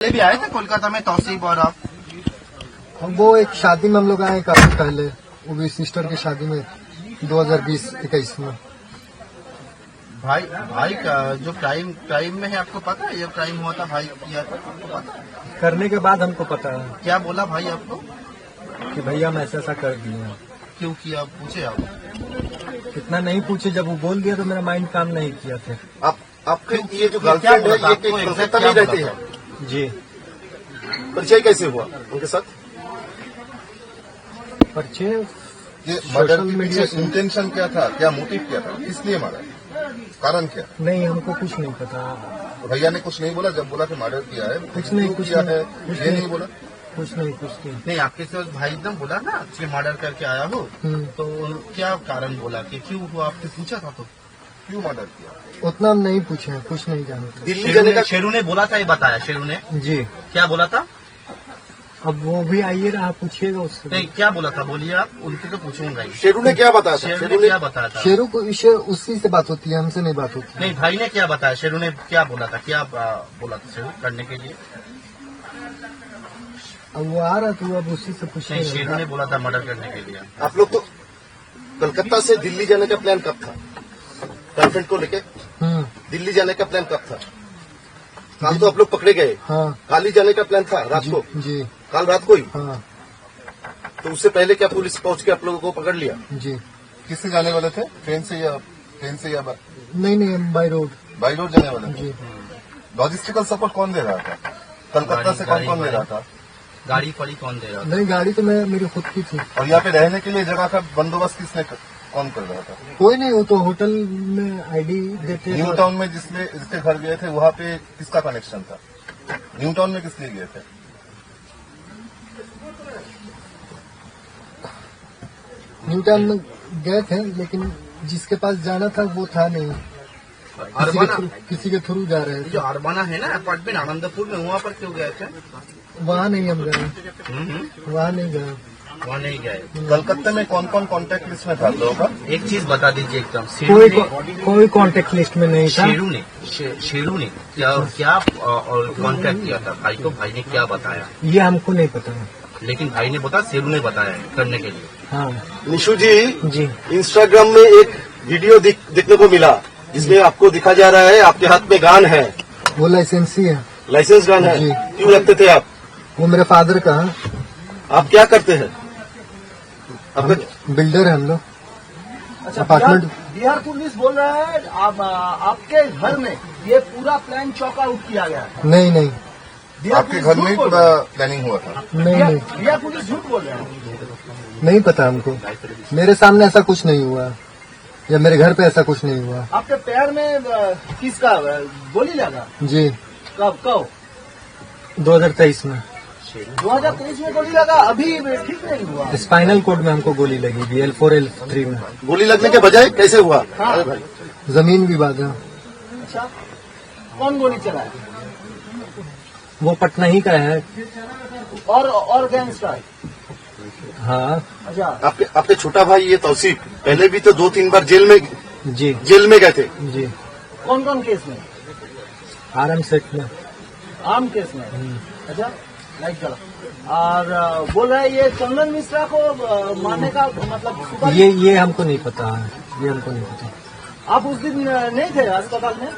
पहले भी आए थे कोलकाता में तौसीफ और आप? वो एक शादी में हम लोग आए काफी पहले, वो भी सिस्टर की शादी में 2020-21 में। भाई का जो क्राइम में है आपको पता है? ये क्राइम हुआ था भाई किया था, आपको पता है? करने के बाद हमको पता है क्या बोला भाई आपको? कि भैया हम ऐसा कर दिए। क्यों किया पूछे आप? इतना नहीं पूछे, जब वो बोल दिया तो मेरा माइंड काम नहीं किया था। आपके ये जो गर्लफ्रेंड है ये कोलकाता में रहती है जी। परिचय कैसे हुआ उनके साथ? परिचय ये मर्डर के पीछे इंटेंशन क्या था, क्या मोटिव क्या था, किस लिए मारा, कारण क्या? नहीं, हमको कुछ नहीं पता। तो भैया ने कुछ नहीं बोला जब बोला कि मर्डर किया है? कुछ नहीं, क्यों किया है ये नहीं बोला? कुछ नहीं। नहीं, आपके साथ भाई एकदम बोला ना कि मर्डर करके आया हो, तो क्या कारण बोला कि क्यों हुआ? आपने पूछा था तो क्यों मर्डर किया? उतना हम नहीं पूछे, कुछ नहीं जानते। दिल्ली जाने का शेरू ने बोला था, ये बताया शेरू ने? जी। क्या बोला था? अब वो भी आइए रहा, पूछिएगा उससे। नहीं, क्या बोला था बोलिए आप, उनसे तो पूछूंगा ही। शेरू ने क्या बताया था? शेरू ने क्या बताया था? शेरू को उसी से बात होती है, हमसे नहीं बात होती। नहीं, भाई ने क्या बताया? शेरू ने क्या बोला था? क्या बोला था शेरू करने के लिए? अब वो आ रहा तो अब उसी से पूछिए। नहीं, शेरू ने बोला था मर्डर करने के लिए। आप लोग तो कलकत्ता से दिल्ली जाने का प्लान कब था? गर्लफ्रेंड को लेके दिल्ली जाने का प्लान कब था? कल तो आप लोग पकड़े गए। हाँ। कल ही जाने का प्लान था रात को? जी। कल रात को ही? हाँ तो उससे पहले क्या पुलिस पहुंच के आप लोगों को पकड़ लिया? जी। किससे जाने वाले थे? ट्रेन से या नहीं, बाई रोड। बाई रोड जाने वाले थे? जी। लॉजिस्टिकल सपोर्ट कौन दे रहा था? कलकत्ता से कौन दे रहा था? गाड़ी फड़ी कौन दे रहा था? नहीं, गाड़ी तो मेरी खुद की थी। और यहाँ पे रहने के लिए जगह का बंदोबस्त कौन कर रहा था? कोई नहीं, वो तो होटल में आईडी देते। न्यू टाउन में जिसके घर गए थे वहाँ पे किसका कनेक्शन था? न्यू टाउन में किस लिए गए थे? न्यू टाउन में गए थे, लेकिन जिसके पास जाना था वो था नहीं। किसी के थ्रू जा रहे थे। जो अरबाना है ना अपार्टमेंट आनंदपुर में, वहाँ पर क्यों गए थे? वहाँ नहीं हम गए, वहाँ नहीं गए। वहाँ नहीं गए। कलकत्ता में कौन कौन कॉन्टेक्ट लिस्ट में था लोगों का? एक चीज बता दीजिए एकदम, कोई कांटेक्ट लिस्ट में नहीं था। शेरू ने क्या और कांटेक्ट किया था भाई को? भाई ने क्या बताया? ये हमको नहीं पता है, लेकिन भाई ने बताया, शेरू ने बताया करने के लिए। हाँ। निशु जी, जी। इंस्टाग्राम में एक वीडियो देखने को मिला जिसमें आपको दिखा जा रहा है आपके हाथ में गान है। वो लाइसेंसी है। लाइसेंस गान है? जी। क्यों रखते थे आप? वो मेरे फादर का है। आप क्या करते हैं? बिल्डर है हम लोग। अच्छा, अपार्टमेंट। बिहार पुलिस बोल रहा है आपके घर में ये पूरा प्लान चौक आउट किया गया है। नहीं, आपके घर में ही पूरा प्लानिंग हुआ था? नहीं, बिहार पुलिस झूठ बोल रहा है। नहीं पता हमको। मेरे सामने ऐसा कुछ नहीं हुआ, या मेरे घर पे ऐसा कुछ नहीं हुआ। आपके पैर में किसका गोली लगा? जी। कब? 2023 में। 2023 में गोली लगा? अभी ठीक नहीं हुआ? स्पाइनल कोड में हमको गोली लगी थी, L4 L3 में। गोली लगने के बजाय कैसे हुआ? हाँ। जमीन विवाद है। अच्छा, कौन गोली चलाया? वो पटना ही का है। और गैंगस्टर? हाँ। अच्छा, आपके छोटा भाई ये तौसीफ पहले भी तो 2-3 बार जेल में गए थे। जी। कौन केस में? आर्म सेट में। आम केस में? अच्छा, लाइक चला। और बोल रहा है ये चंदन मिश्रा को मारने का मतलब ये हमको नहीं पता है, ये हमको नहीं पता। आप उस दिन नहीं थे अस्पताल में?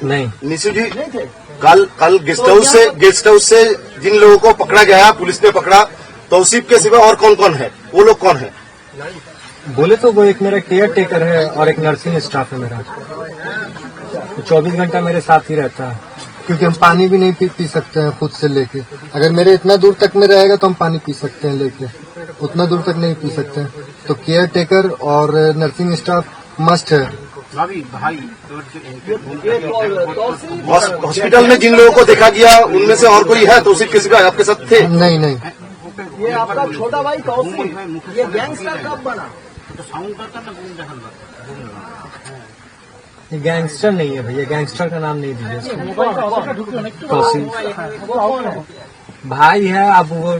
नहीं। निशु जी, नहीं थे। कल गेस्ट हाउस से जिन लोगों को पकड़ा गया, पुलिस ने पकड़ा, तौसीफ के सिवा और कौन कौन है? वो लोग कौन है? बोले तो वो एक मेरा केयर टेकर है और एक नर्सिंग स्टाफ है मेरा। 24 घंटा मेरे साथ ही रहता है, क्योंकि हम पानी भी नहीं पी सकते हैं खुद से लेके। अगर मेरे इतना दूर तक में रहेगा तो हम पानी पी सकते हैं लेके, उतना दूर तक नहीं पी सकते हैं। तो केयर टेकर और नर्सिंग स्टाफ मस्ट है। हॉस्पिटल में जिन लोगों को देखा गया उनमें से और कोई है? तौसीफ के सिवा आपके साथ थे? नहीं। ये आपका छोटा भाई तौसीफ ये गैंगस्टर कब बना? ये गैंगस्टर नहीं है भैया, गैंगस्टर का नाम नहीं दीजिए। तौसीफ भाई है। अब वो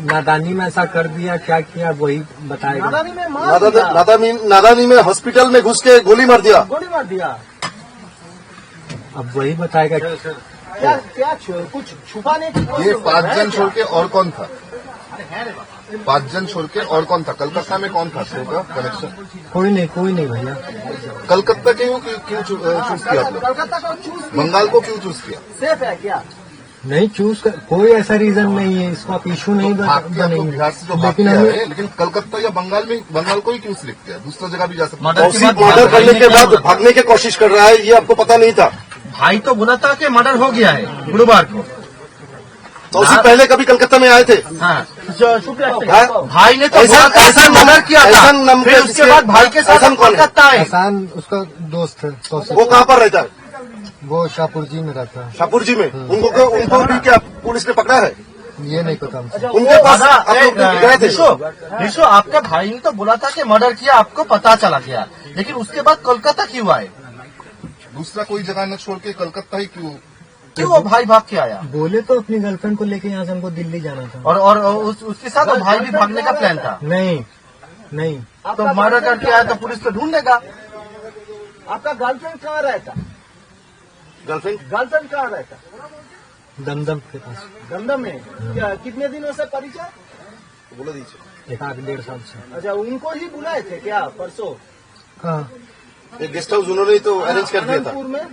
नादानी में ऐसा कर दिया, क्या किया वही बताएगा। नादानी में हॉस्पिटल में घुस के गोली मार दिया। अब वही बताएगा क्या कुछ छुपाने की ये कोशिश 5 है जन क्या? छोड़ के और कौन था? 5 जन छोड़ के और कौन था? कलकत्ता में कौन था शो का कनेक्शन? कोई नहीं भैया। कलकत्ता क्यों चूज किया आप लोग? कलकत्ता को चूज बंगाल को क्यों चूज किया? सेफ है क्या? नहीं कोई ऐसा रीजन नहीं है, इसको आप इशू नहीं भाग के आप लोग बिहार से तो भाग लेकिन के आए हमें हैं, लेकिन कलकत्ता या बंगाल को ही क्यों सिलेक्ट किया? दूसरा जगह भी जा सकता है। तौसीफ मर्डर करने के बाद भागने की कोशिश कर रहा है, ये आपको पता नहीं था? भाई तो बोला था कि मर्डर हो गया है गुरुवार को। तौसीफ पहले कभी कलकत्ता में आए थे? हाँ, हाँ? भाई ने तो ऐसा- बोला था ऐसा कि मर्डर किया था, ऐसा नाम फिर का उसके किसी- बाद भाई के साथ ऐसा हम कौन है? कोलकाता आए। एहसान उसका दोस्त है तौसीफ। वो कहाँ पर रहता है? वो शाहपुर जी में रहता है। शाहपुर जी में। उनको भी क्या पुलिस ने पकड़ा है? ये नहीं पता हमसे। उनके पास दादा, आप लोग गए थे? निशो, आपके भाई ने तो बोला था कि मर्डर किया, आपको पता चला गया, लेकिन उसके बाद कोलकाता क्यों आए? दूसरा कोई जगह न छोड़ के कलकत्ता ही क्यों? क्यों वो भाई भाग के आया? बोले तो अपनी गर्लफ्रेंड को लेके यहाँ से हमको दिल्ली जाना था। और उसके साथ वो भाई भी भागने का प्लान था। नहीं तो मर्डर करके आया तो पुलिस तो ढूंढेगा। आपका गर्लफ्रेंड कहाँ रहता? गर्लफ्रेंड गर्लफ्रेंड कहाँ रहता? दमदम के पास। दमदम में। क्या कितने दिनों से परिचय? बोला दीजिए। 1.5 साल से। अच्छा, उनको ही बुलाए थे क्या परसों? कहाँ? एक गेस्ट हाउस उन्होंने ही तो अरेंज कर दिया था। अनंतपुर में।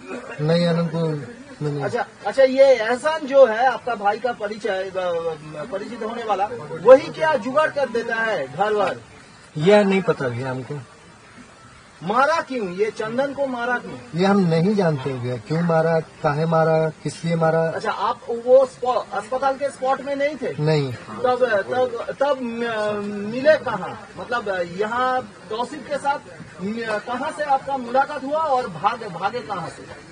नहीं अनंतपुर में नहीं। अच्छा, ये एहसान जो है आपका भाई का परिचित होने वाला, वही क्या जुगाड़ कर देता है घर वर? यह नहीं पता भैया हमको। मारा क्यों? ये चंदन को मारा क्यों? ये हम नहीं जानते भैया, क्यों मारा, काहे मारा, किस लिए मारा। अच्छा, आप वो अस्पताल के स्पॉट में नहीं थे? नहीं तब मिले कहाँ? मतलब यहाँ तौसीफ के साथ कहाँ से आपका मुलाकात हुआ और भागे कहाँ से?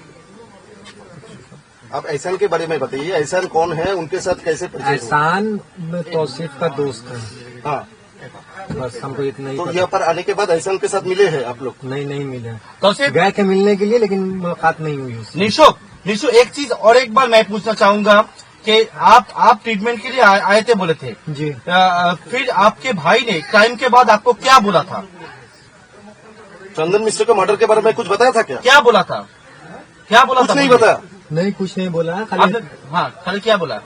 आप एहसान के बारे में बताइए, एहसान कौन है, उनके साथ कैसे परिचय हुआ? एहसान तौसीफ का दोस्त है, हाँ, बस हमको इतना ही तो पता। यहाँ पर आने के बाद एहसान के साथ मिले हैं आप लोग? नहीं मिले। तो सिर्फ गए थे मिलने के लिए, लेकिन मुलाकात नहीं हुई उससे। निशो एक चीज और एक बार मैं पूछना चाहूंगा कि आप ट्रीटमेंट के लिए आए थे बोले थे जी। फिर आपके भाई ने क्राइम के बाद आपको क्या बोला था? चंदन मिश्र के मर्डर के बारे में कुछ बताया था क्या? क्या बोला था? कुछ नहीं बताया। नहीं कुछ नहीं बोला, खाली हाँ, खाली क्या बोला?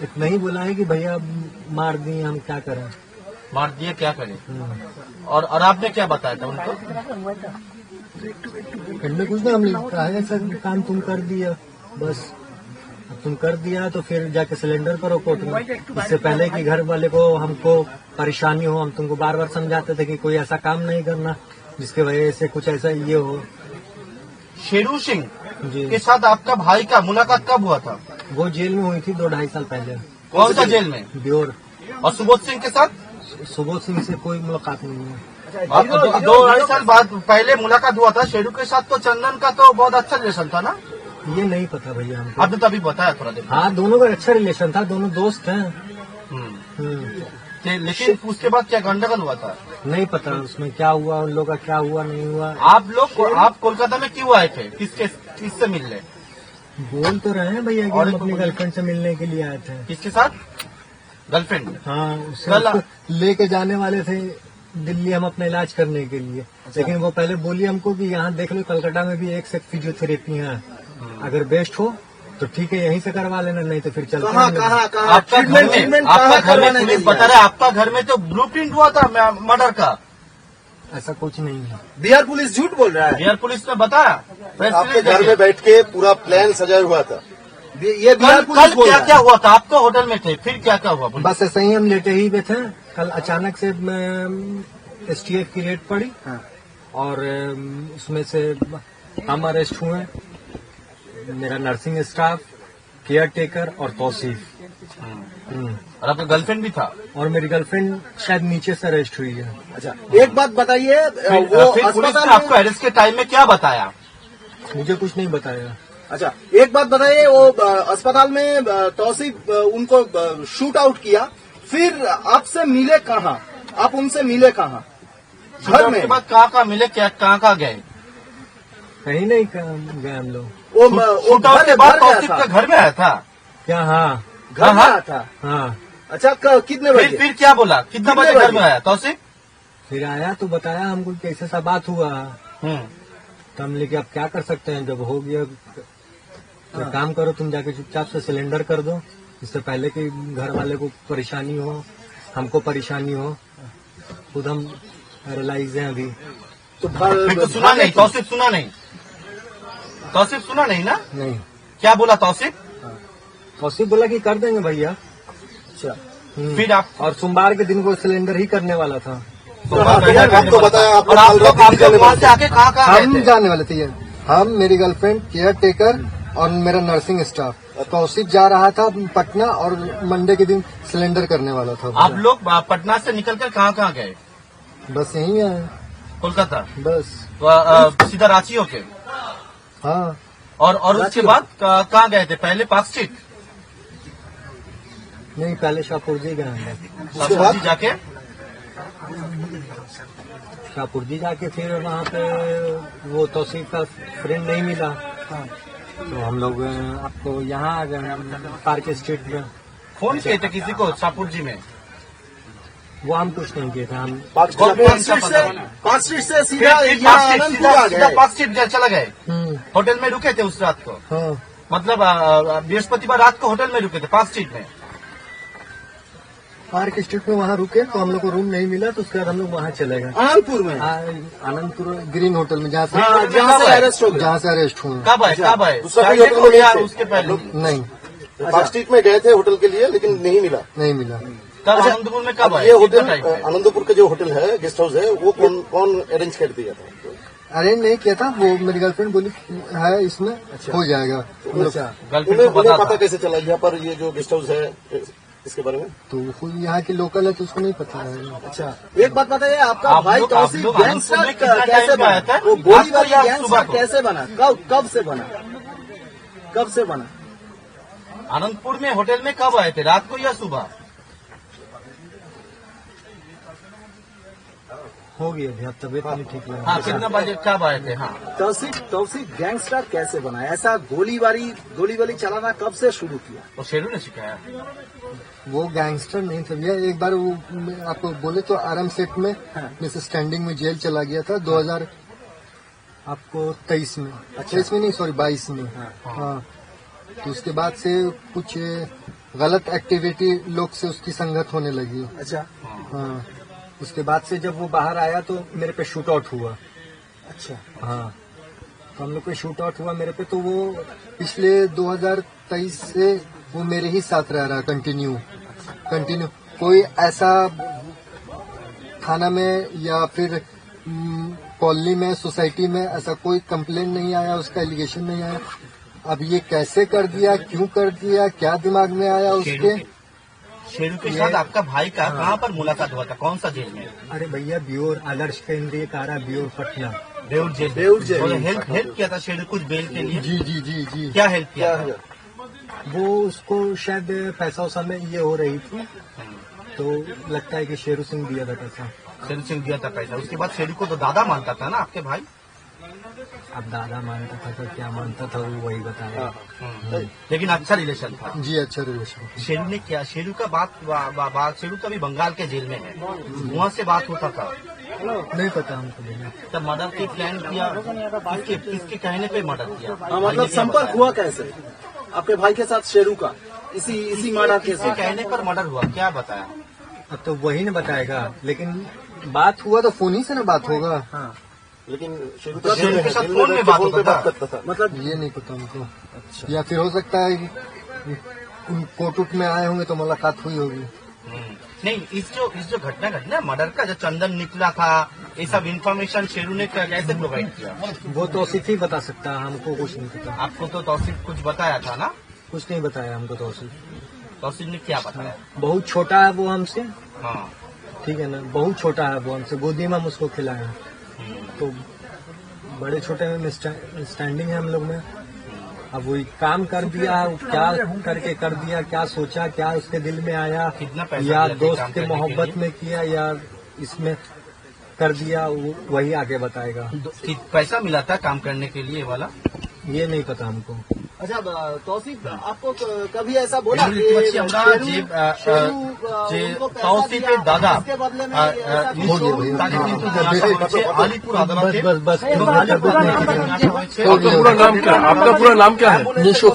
इतना ही बोला है कि भैया मार दिए, हम क्या करें। मार दिए, क्या करें? और आपने क्या बताया था उनको? इनमें कुछ नहीं, हमने कहा ऐसा काम तुम कर दिया, बस अब तुम कर दिया तो फिर जाके सिलेंडर करो कोर्ट में। इससे पहले कि घर वाले को हमको परेशानी हो, हम तुमको बार बार समझाते थे कि कोई ऐसा काम नहीं करना जिसके वजह से कुछ ऐसा ये हो। शेरू सिंह जी, के साथ आपका भाई का मुलाकात कब हुआ था? वो जेल में हुई थी 2-2.5 साल पहले, कौन सा जेल में? ब्योर। और सुबोध सिंह के साथ सुबोध सिंह से कोई मुलाकात नहीं है। 2-2.5 साल बाद पहले मुलाकात हुआ था। शेरू के साथ तो चंदन का तो बहुत अच्छा रिलेशन था ना? ये नहीं पता भैया हमको। आपने तो अभी बताया थोड़ा देर। हाँ, दोनों का अच्छा रिलेशन था, दोनों दोस्त हैं। लेकिन उसके बाद क्या गंडगोल हुआ था? नहीं पता उसमें क्या हुआ, उन लोगों का क्या हुआ नहीं हुआ। आप कोलकाता में क्यों आए थे? किससे मिलने? बोल तो रहे हैं भैया कि और हम एक अपनी को- गर्लफ्रेंड से मिलने के लिए आए थे। किसके साथ? गर्लफ्रेंड? हाँ, कल- उसको लेके जाने वाले थे दिल्ली हम अपना इलाज करने के लिए। लेकिन वो पहले बोली हमको कि यहाँ देख लो, कलकत्ता में भी एक से फिजियोथेरेपी है, अगर बेस्ट हो तो ठीक है यहीं से करवा लेना, नहीं तो फिर चलते हैं। आपका घर में पुलिस बता रहा है, आपका घर में तो ब्लूप्रिंट हुआ था मर्डर का। ऐसा कुछ नहीं है। बिहार पुलिस झूठ बोल रहा है। बिहार पुलिस ने बताया। आपके घर में बैठ के पूरा प्लान सजाया हुआ था। ये बिहार कल पुलिस बोल क्या रहा क्या हुआ था? आप तो होटल में थे, फिर क्या क्या हुआ? बस ऐसे ही हम लेटे ही हुए थे, कल अचानक से STF की रेड पड़ी और उसमें से हम अरेस्ट हुए, मेरा नर्सिंग स्टाफ, केयर टेकर और तौसीफ। और आपका गर्लफ्रेंड भी था? और मेरी गर्लफ्रेंड शायद नीचे से अरेस्ट हुई है। अच्छा, एक बात बताइए, वो फिर पुलिस अस्पताल ने आपको अरेस्ट के टाइम में क्या बताया? मुझे कुछ नहीं बताया। अच्छा, एक बात बताइए, वो अस्पताल में तौसीफ उनको शूट आउट किया, फिर आपसे मिले कहाँ? आप उनसे मिले कहाँ? घर में? उसके बाद कहाँ मिले, कहाँ गए? कहीं नहीं गए हम लोग। वो शूट आउट के बाद घर गया तौसीफ था। के घर में आया था? क्या? हाँ घर में आया था। हाँ। अच्छा, कितने बजे? फिर क्या बोला? कितना बजे घर में आया तौसीफ? फिर आया तो बताया हमको कि ऐसा सा बात हुआ। तो हम लेके अब क्या कर सकते हैं, जब हो गया तो काम करो, तुम जाके चुपचाप से सिलेंडर कर दो, इससे पहले कि घर वाले को परेशानी हो, हमको परेशानी हो। खुद हम पैरालाइज हैं अभी। तो फिर तो सुना नहीं, तौसीफ सुना नहीं, तौसीफ सुना नहीं ना? नहीं, क्या बोला तौसीफ? तौसीफ बोला कि कर देंगे भैया। अच्छा, फिर आप और सोमवार के दिन वो सिलेंडर ही करने वाला था। आपको बताया, और आप लोग वहाँ से आके कहाँ कहाँ हम गए थे? जाने वाले थे ये, हम, मेरी गर्लफ्रेंड, केयर टेकर और मेरा नर्सिंग स्टाफ। तौसीफ जा रहा था पटना और मंडे के दिन सिलेंडर करने वाला था। आप लोग पटना से निकलकर कहाँ कहाँ गए? बस यही है, कोलकाता, बस। तो, सीधा रांची होके? हाँ, और उसके बाद कहाँ गए थे? पहले पार्क स्ट्रीट, नहीं पहले शाहपुरजी गए हैं। शाहपुर जाके शाहपुरजी जाके फिर वहाँ पे वो तौसीफ का फ्रेंड नहीं मिला, तो हम लोग आपको यहाँ आ गए पार्क स्ट्रीट में। फोन किए थे किसी को शाहपुर जी में? वो हम कुछ नहीं किए थे, हम पार्क स्ट्रीट से सीधा यहाँ आनंदपुर आ सीधा गए। पार्क स्ट्रीट चला गए, हम्म, होटल में रुके थे उस रात को? हाँ, मतलब बृहस्पतिवार रात को होटल में रुके थे पार्क स्ट्रीट में? पार्क स्ट्रीट में वहाँ रुके तो हम लोग को रूम नहीं मिला, तो उसके बाद हम लोग वहाँ चले गए आनंदपुर में, आनंदपुर ग्रीन होटल में, जहाँ हाँ, से जहाँ से अरेस्ट हो गए। जहाँ से अरेस्ट हुए। कब आए? कब आए? दूसरा कोई Friday होटल को में या नहीं थे। उसके पहले? नहीं, पार्क स्ट्रीट में गए थे होटल के लिए, लेकिन नहीं मिला। नहीं मिला। तब आनंदपुर में कब अब आए? ये कितना होटल टाइम में? आनंदपुर का जो होटल है, गेस्ट हाउस है, वो कौन अरेंज कर दिया था? अरेंज नहीं किया था, वो मेरी गर्लफ्रेंड बोली है इसमें हो जाएगा। हम लोग- गर्लफ्रेंड को उन्हें पता पता था? कैसे चला यहाँ पर ये जो गेस्ट हाउस है इसके बारे में? तो खुद यहाँ की लोकल है तो उसको नहीं पता है। अच्छा, एक बात बताइए, आपका आप भाई लोग- तौसीफ आप लोग गैंगस्टर आनंदपुर में कितना कैसे टाइम पे आया बना? था? वो रात गोली को वाली या सुबह गैंगस्टर को? कैसे बना? कब से बना? कब से बना? आनंदपुर में होटल में कब आए थे? रात को या सुबह? हो गया अभी, अब तबीयत नहीं ठीक लग हाँ, रहा। कितना बजे कब आए थे? हाँ, तौसीफ गैंगस्टर कैसे बना? ऐसा गोली वाली चलाना कब से शुरू किया? तो शेरू ने सिखाया? वो गैंगस्टर नहीं था भैया। एक बार वो आपको बोले तो आराम सेट में हाँ। जैसे स्टैंडिंग में जेल चला गया था 2023 में। 23 में नहीं, सॉरी 22 में। हाँ, तो उसके बाद से कुछ गलत एक्टिविटी लोग से उसकी संगत होने लगी। अच्छा, हाँ, उसके बाद से जब वो बाहर आया तो मेरे पे शूट आउट हुआ। अच्छा, हाँ, तो हम लोग पे शूट आउट हुआ मेरे पे, तो वो पिछले 2023 से वो मेरे ही साथ रह रहा, कंटिन्यू। कोई ऐसा थाना में या फिर कॉलोनी में, सोसाइटी में ऐसा कोई कंप्लेन नहीं आया, उसका एलिगेशन नहीं आया। अब ये कैसे कर दिया, क्यों कर दिया, क्या दिमाग में आया उसके? शेरू के साथ आपका भाई का कहाँ पर मुलाकात हुआ था? कौन सा जेल में? अरे भैया, ब्योर आदर्श केंद्रीय कारा, ब्योर पटना। बेउर जेल। बेउर जेल। तो हेल्प किया था शेरू कुछ बेल के लिए? जी जी जी जी। क्या हेल्प किया था? वो उसको शायद पैसा उसा में ये हो रही थी, तो लगता है कि शेरू सिंह दिया था पैसा। शेरू सिंह दिया था पैसा। उसके बाद शेरू को तो दादा मानता था ना आपके भाई? अब दादा मानता था तो क्या मानता था वो वही बताया। लेकिन अच्छा रिलेशन था। जी, अच्छा रिलेशन। शेरू ने क्या? शेरू का बात शेरू का भी बंगाल के जेल में है, वहाँ से बात होता था? नहीं पता हमको भैया। तब मर्डर की प्लान किया किसके कहने पे मर्डर किया? हाँ, मतलब संपर्क हुआ कैसे आपके भाई के साथ शेरू का? इसी मर्डर के किसके साथ? कहने पर मर्डर हुआ? क्या बताया? अब तो वही न बताएगा, लेकिन बात हुआ तो फोन ही से ना बात होगा। हाँ, लेकिन शेरू तो शेरू के साथ फोन में बात पे होता बात था? करता था। मतलब ये नहीं पता हमको। अच्छा, या फिर हो सकता है कि कोर्ट उट में आए होंगे तो मुलाकात हुई होगी। नहीं, इस जो घटना घटना मर्डर का जो चंदन निकला था, ये सब इन्फॉर्मेशन शेरू ने कैसे प्रोवाइड किया? वो तौसीफ ही बता सकता है, हमको कुछ नहीं पता। आपको तो तौसीफ कुछ बताया था ना? कुछ नहीं बताया हमको तौसीफ। तौसीफ ने क्या बताया? बहुत छोटा है वो हमसे, हाँ, ठीक है ना, बहुत छोटा है वो हमसे। गोदी में हम उसको खिलाए, तो बड़े छोटे में स्टैंडिंग है हम लोग में। अब वही काम कर दिया, क्या करके कर दिया, क्या सोचा, क्या उसके दिल में आया, कितना पैसा या दिया था दोस्त काम के करने के मोहब्बत लिए? में किया या इसमें कर दिया, वही आगे बताएगा। पैसा मिला था काम करने के लिए वाला? ये नहीं पता हमको। अच्छा तौसीफ आपको कभी ऐसा बोला এগুলো দেখতে পাচ্ছি আমরা যে তৌসিফের দাদা নিশো তাকে কিন্তু জানানো হয়েছে আলিপুর আদালতে बस बस এবং আলিপুর আদালতে জানানো হয়েছে आपका पूरा नाम क्या है? निशो